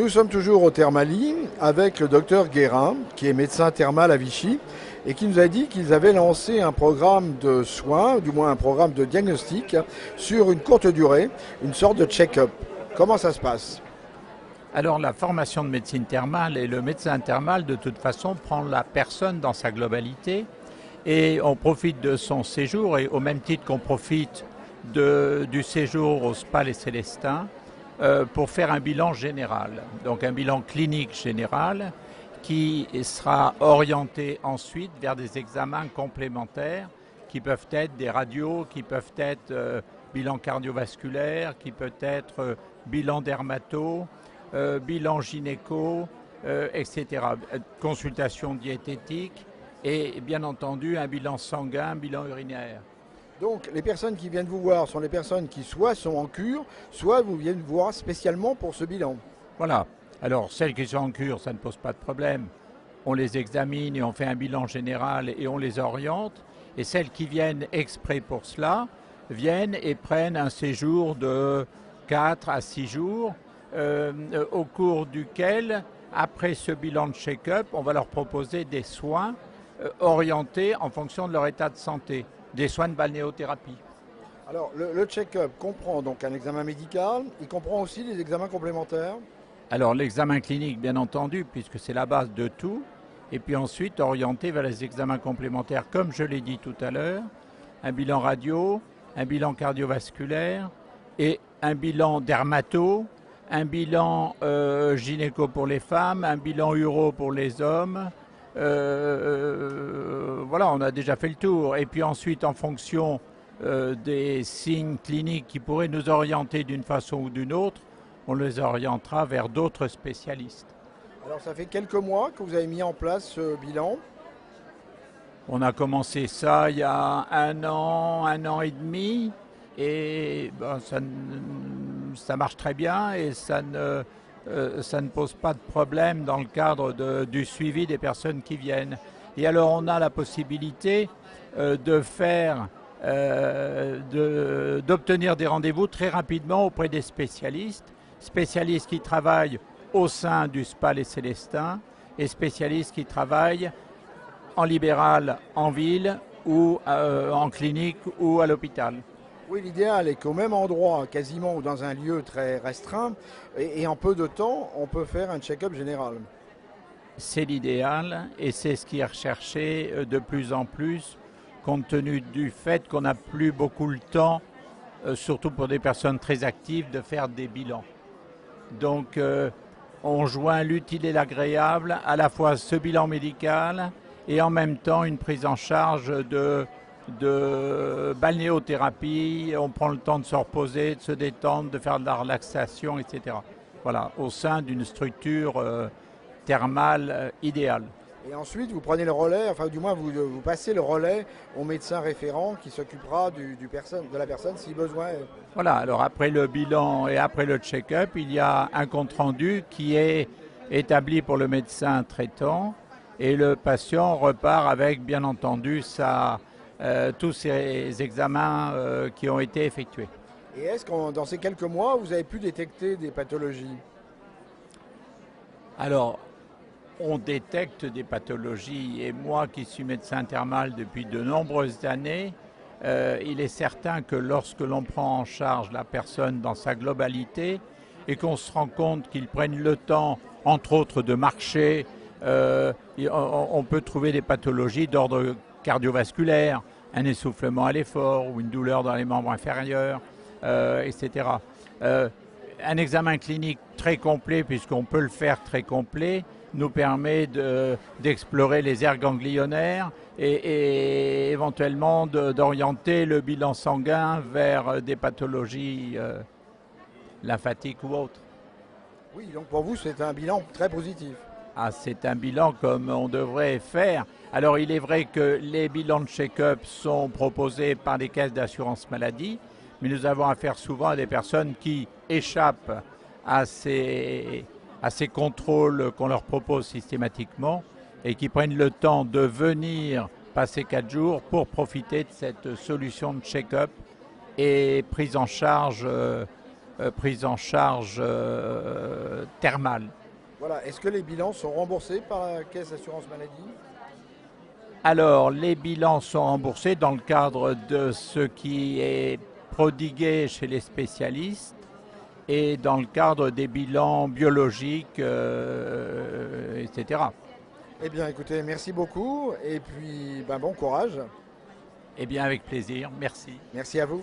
Nous sommes toujours au Thermalie avec le docteur Guérin, qui est médecin thermal à Vichy, et qui nous a dit qu'ils avaient lancé un programme de soins, du moins un programme de diagnostic, sur une courte durée, une sorte de check-up. Comment ça se passe? Alors la formation de médecine thermale et le médecin thermal de toute façon prend la personne dans sa globalité et on profite de son séjour et au même titre qu'on profite du séjour au Spa Les Célestins pour faire un bilan général, donc un bilan clinique général qui sera orienté ensuite vers des examens complémentaires qui peuvent être des radios, qui peuvent être bilan cardiovasculaire, qui peut être bilan dermato, bilan gynéco, etc. Consultation diététique et bien entendu un bilan sanguin, un bilan urinaire. Donc les personnes qui viennent vous voir sont les personnes qui soit sont en cure, soit vous viennent vous voir spécialement pour ce bilan. Voilà. Alors celles qui sont en cure, ça ne pose pas de problème. On les examine et on fait un bilan général et on les oriente. Et celles qui viennent exprès pour cela, viennent et prennent un séjour de 4 à 6 jours au cours duquel, après ce bilan de check-up, on va leur proposer des soins orientés en fonction de leur état de santé, des soins de balnéothérapie. Alors le check-up comprend donc un examen médical, il comprend aussi des examens complémentaires. Alors l'examen clinique, bien entendu, puisque c'est la base de tout, et puis ensuite orienté vers les examens complémentaires, comme je l'ai dit tout à l'heure, un bilan radio, un bilan cardiovasculaire et un bilan dermato, un bilan gynéco pour les femmes, un bilan uro pour les hommes. Voilà, on a déjà fait le tour. Et puis ensuite, en fonction des signes cliniques qui pourraient nous orienter d'une façon ou d'une autre, on les orientera vers d'autres spécialistes. Alors ça fait quelques mois que vous avez mis en place ce bilan. On a commencé ça il y a un an et demi, et ben, ça marche très bien et ça ne pose pas de problème dans le cadre du suivi des personnes qui viennent. Et alors on a la possibilité d'obtenir des rendez-vous très rapidement auprès des spécialistes qui travaillent au sein du Spa Les Célestins et spécialistes qui travaillent en libéral, en ville ou en clinique ou à l'hôpital. Oui, l'idéal est qu'au même endroit, quasiment ou dans un lieu très restreint, et en peu de temps, on peut faire un check-up général. C'est l'idéal et c'est ce qui est recherché de plus en plus, compte tenu du fait qu'on n'a plus beaucoup le temps, surtout pour des personnes très actives, de faire des bilans. Donc on joint l'utile et l'agréable, à la fois ce bilan médical et en même temps une prise en charge de balnéothérapie. On prend le temps de se reposer, de se détendre, de faire de la relaxation, etc. Voilà, au sein d'une structure thermale idéale. Et ensuite, vous prenez le relais, enfin du moins vous passez le relais au médecin référent qui s'occupera de la personne si besoin. Voilà, alors après le bilan et après le check-up, il y a un compte-rendu qui est établi pour le médecin traitant et le patient repart avec, bien entendu, tous ces examens qui ont été effectués. Et est-ce que dans ces quelques mois, vous avez pu détecter des pathologies? Alors, on détecte des pathologies et moi qui suis médecin thermal depuis de nombreuses années, il est certain que lorsque l'on prend en charge la personne dans sa globalité et qu'on se rend compte qu'ils prennent le temps, entre autres, de marcher, on peut trouver des pathologies d'ordre cardiovasculaire, un essoufflement à l'effort ou une douleur dans les membres inférieurs, etc. Un examen clinique très complet, puisqu'on peut le faire très complet, nous permet d'explorer les aires ganglionnaires et éventuellement d'orienter le bilan sanguin vers des pathologies lymphatiques ou autres. Oui, donc pour vous, c'est un bilan très positif. Ah, c'est un bilan comme on devrait faire. Alors il est vrai que les bilans de check-up sont proposés par les caisses d'assurance maladie, mais nous avons affaire souvent à des personnes qui échappent à ces contrôles qu'on leur propose systématiquement et qui prennent le temps de venir passer 4 jours pour profiter de cette solution de check-up et prise en charge prise en charge thermale. Voilà. Est-ce que les bilans sont remboursés par la Caisse d'assurance maladie? Alors, les bilans sont remboursés dans le cadre de ce qui est prodigué chez les spécialistes et dans le cadre des bilans biologiques, etc. Eh bien, écoutez, merci beaucoup et puis bon courage. Eh bien, avec plaisir. Merci. Merci à vous.